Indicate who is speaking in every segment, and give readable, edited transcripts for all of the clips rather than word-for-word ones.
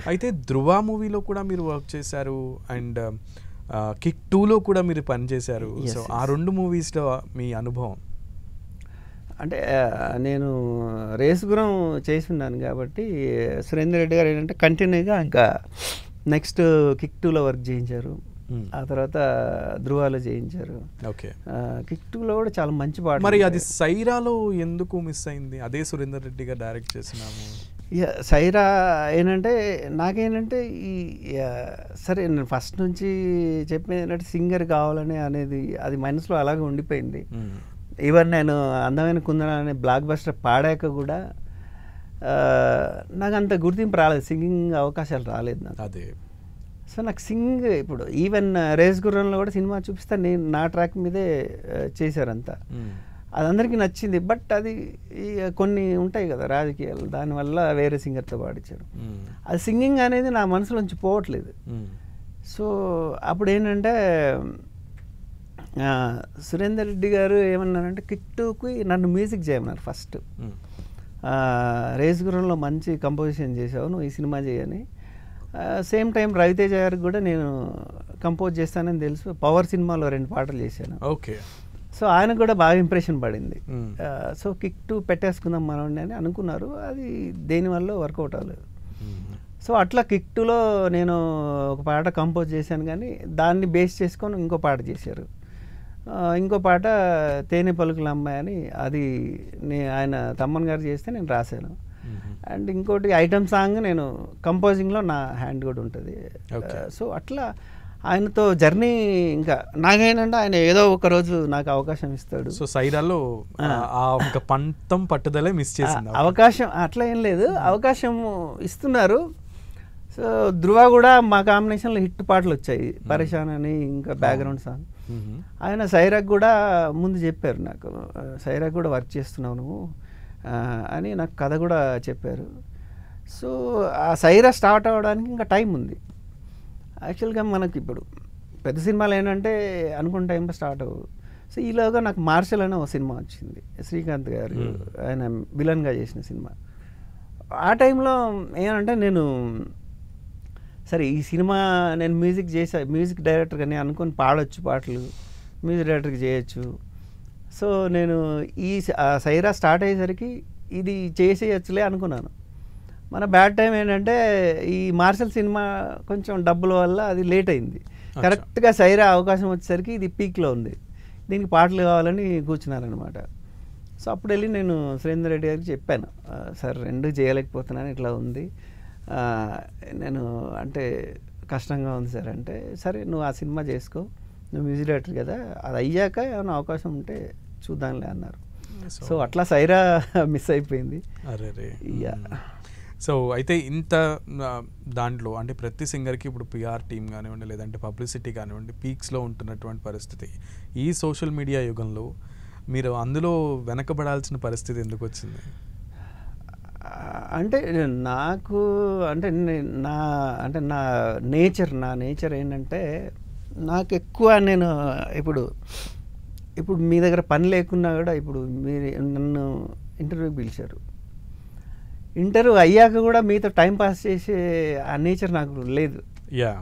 Speaker 1: అయితే ధృవ మూవీలో కూడా మీరు వర్క్ చేశారు అండ్ కిక్ 2లో కూడా మీరు పనిచేశారు. సో ఆ 2 మూవీస్లో మీ అనుభవం
Speaker 2: అంటే నేను రేసు గురం చేసి ఉన్నాను కాబట్టి సురేందర్ రెడ్డి గారు ఏంటంటే కంటిన్యూగా ఇంకా నెక్స్ట్ కిక్ 2లో వర్క్ చేయించారు. ఆ తర్వాత ధృవాలో చేయించారు.
Speaker 1: ఓకే,
Speaker 2: కిక్ 2లో కూడా చాలా మంచి పాట.
Speaker 1: మరి అది సైరాలో ఎందుకు మిస్ అయింది? అదే సురేందర్ రెడ్డి గారు డైరెక్ట్ చేసినాము.
Speaker 2: సైరా ఏంటంటే నాకేంటంటే ఈ సరే నేను ఫస్ట్ నుంచి చెప్పేది ఏంటంటే సింగర్ కావాలని అనేది అది మనసులో అలాగే ఉండిపోయింది. ఈవెన్ నేను అందమైన కుందన అనే బ్లాక్ బస్టర్ పాడాక కూడా నాకు అంత గుర్తింపు రాలేదు, సింగింగ్ అవకాశాలు రాలేదు నాకు.
Speaker 1: అదే
Speaker 2: సో నాకు సింగ్ ఇప్పుడు ఈవెన్ రేస్ గుర్రంలో కూడా సినిమా చూపిస్తే నేను నా ట్రాక్ మీదే చేశారంతా, అది అందరికీ నచ్చింది. బట్ అది కొన్ని ఉంటాయి కదా రాజకీయాలు, దానివల్ల వేరే సింగర్తో పాడించారు. అది సింగింగ్ అనేది నా మనసులోంచి పోవట్లేదు. సో అప్పుడు ఏంటంటే సురేందర్ రెడ్డి గారు ఏమన్నారంటే కిక్ 2కి నన్ను మ్యూజిక్ చేయమన్నారు ఫస్ట్. రేస్ గుర్రంలో మంచి కంపోజిషన్ చేసావు, నువ్వు ఈ సినిమా చేయని. సేమ్ టైం రవితేజ గారికి కూడా నేను కంపోజ్ చేస్తానని తెలుసు. పవర్ సినిమాలో 2 పాటలు చేశాను.
Speaker 1: ఓకే,
Speaker 2: సో ఆయనకు కూడా బాగా ఇంప్రెషన్ పడింది. సో కిక్ 2 పెట్టేసుకుందాం మనోడిని అని అనుకున్నారు. అది దేనివల్ల వర్కౌట్ అవ్వలేదు. సో అట్లా కిక్ 2లో నేను ఒక పాట కంపోజ్ చేశాను, కానీ దాన్ని బేస్ చేసుకొని ఇంకో పాట చేశారు. ఇంకో పాట తేనె పలుకుల అమ్మాయి అని, అది ఆయన తమ్మన్ గారు చేస్తే నేను రాశాను. అండ్ ఇంకోటి ఐటమ్ సాంగ్ నేను కంపోజింగ్లో నా హ్యాండ్ కూడా ఉంటుంది. సో అట్లా ఆయనతో జర్నీ ఇంకా నాకేంటంటే ఆయన ఏదో ఒక రోజు నాకు అవకాశం ఇస్తాడు.
Speaker 1: సో సైరాలో ఆ ఒక పంతం పట్టుదలే మిస్ చేసింది.
Speaker 2: అవకాశం అట్లా ఏం లేదు, అవకాశం ఇస్తున్నారు. సో ధృవ కూడా మా కాంబినేషన్లో హిట్ పాటలు వచ్చాయి, పరేషాన్ అని, ఇంకా బ్యాక్గ్రౌండ్ సాంగ్. ఆయన సైరాకు కూడా ముందు చెప్పారు నాకు, సైరాకు కూడా వర్క్ చేస్తున్నావు నువ్వు అని నాకు కథ కూడా చెప్పారు. సో ఆ సైరా స్టార్ట్ అవ్వడానికి ఇంకా టైం ఉంది. యాక్చువల్గా మనకి ఇప్పుడు పెద్ద సినిమాలు ఏంటంటే అనుకున్న టైంలో స్టార్ట్ అవ్వదు. సో ఈలోగా నాకు మార్షల్ అనే ఒక సినిమా వచ్చింది, శ్రీకాంత్ గారు ఆయన విలన్గా చేసిన సినిమా. ఆ టైంలో ఏమంటే నేను సరే ఈ సినిమా నేను మ్యూజిక్ చేసా, మ్యూజిక్ డైరెక్టర్గా నేను అనుకుని పాడొచ్చు పాటలు, మ్యూజిక్ డైరెక్టర్కి చేయొచ్చు. సో నేను ఈ సైరా స్టార్ట్ అయ్యేసరికి ఇది చేసేయచ్చులే అనుకున్నాను. మన బ్యాడ్ టైం ఏంటంటే ఈ మార్షల్ సినిమా కొంచెం డబ్బుల వల్ల అది లేట్ అయింది. కరెక్ట్గా సైరా అవకాశం వచ్చేసరికి ఇది పీక్లో ఉంది, దీనికి పాటలు కావాలని కూర్చున్నారనమాట. సో అప్పుడు వెళ్ళి నేను సురేందర్ రెడ్డి గారికి చెప్పాను, సార్ 2 చేయలేకపోతున్నాను, ఇట్లా ఉంది, నేను అంటే కష్టంగా ఉంది సార్ అంటే, సరే నువ్వు ఆ సినిమా చేసుకో, నువ్వు మ్యూజిక్ డైరెక్టర్ కదా, అది అయ్యాక ఏమైనా అవకాశం ఉంటే చూద్దాంలే అన్నారు. సో అట్లా సైరా మిస్ అయిపోయింది.
Speaker 1: సో అయితే ఇంత దాంట్లో అంటే ప్రతి సింగర్కి ఇప్పుడు పిఆర్ టీమ్ కానివ్వండి, లేదంటే పబ్లిసిటీ కానివ్వండి, పీక్స్లో ఉంటున్నటువంటి పరిస్థితి. ఈ సోషల్ మీడియా యుగంలో మీరు అందులో వెనకబడాల్సిన పరిస్థితి ఎందుకు వచ్చింది?
Speaker 2: అంటే నాకు అంటే నా నేచర్ ఏంటంటే, నాకు ఎక్కువ నేను ఇప్పుడు మీ దగ్గర పని లేకున్నా కూడా ఇప్పుడు మీరు నన్ను ఇంటర్వ్యూకి పిలిచారు, ఇంటర్వ్యూ అయ్యాక కూడా మీతో టైం పాస్ చేసే ఆ నేచర్ నాకు లేదు.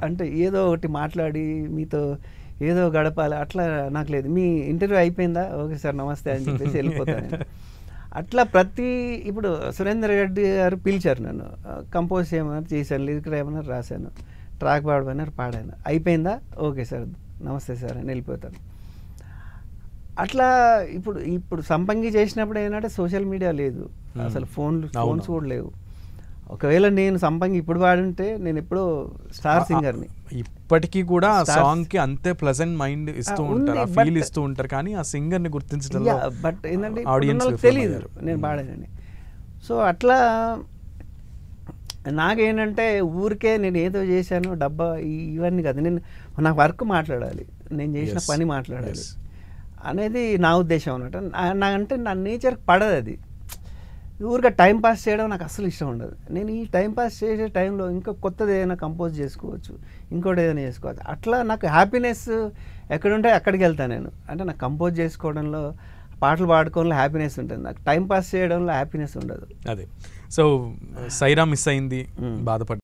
Speaker 2: అంటే ఏదో ఒకటి మాట్లాడి మీతో ఏదో గడపాలి అట్లా నాకు లేదు. మీ ఇంటర్వ్యూ అయిపోయిందా, ఓకే సార్ నమస్తే అని చెప్పేసి వెళ్ళిపోతాను. అట్లా ఇప్పుడు సురేందర్ రెడ్డి గారు పిలిచారు నన్ను, కంపోజ్ చేయమన్నారు, చేశాను, లిరిక్ రాయమన్నారు, రాశాను, ట్రాక్ పాడమన్నారు, పాడాను, అయిపోయిందా, ఓకే సార్ నమస్తే సార్ అని వెళ్ళిపోతాను. అట్లా ఇప్పుడు సంపంగి చేసినప్పుడు ఏంటంటే సోషల్ మీడియా లేదు, అసలు ఫోన్స్ కూడా లేవు. ఒకవేళ నేను సంపంగి ఇప్పుడు పాడుంటే నేను ఎప్పుడో స్టార్ సింగర్ని.
Speaker 1: ఇప్పటికీ కూడా సాంగ్ కి అంతే ప్లెజెంట్ మైండ్ ఇస్తూ ఉంటారు, ఫీల్ ఇస్తూ ఉంటారు, కానీ ఆ సింగర్ ని గుర్తించడంలో
Speaker 2: బట్ ఏంటంటే తెలియదు నేను పాడానని. సో అట్లా నాకేంటంటే ఊరికే నేను ఏదో చేశాను డబ్బా ఇవన్నీ కదా, నేను నా వర్క్ మాట్లాడాలి, నేను చేసిన పని మాట్లాడాలి అనేది నా ఉద్దేశం అన్నమాట. అంటే నా నేచర్కి పడదు అది. ఊరిగా టైం పాస్ చేయడం నాకు అస్సలు ఇష్టం ఉండదు. నేను ఈ టైం పాస్ చేసే టైంలో ఇంకా కొత్తది ఏదైనా కంపోజ్ చేసుకోవచ్చు, ఇంకోటి ఏదైనా చేసుకోవచ్చు. అట్లా నాకు హ్యాపీనెస్ ఎక్కడుంటే అక్కడికి వెళ్తాను నేను. అంటే నాకు కంపోజ్ చేసుకోవడంలో, పాటలు పాడుకోవడంలో హ్యాపీనెస్ ఉంటుంది, నాకు టైం పాస్ చేయడంలో హ్యాపీనెస్ ఉండదు.
Speaker 1: అదే. సో సైరా మిస్ అయింది, బాధపడ్డా.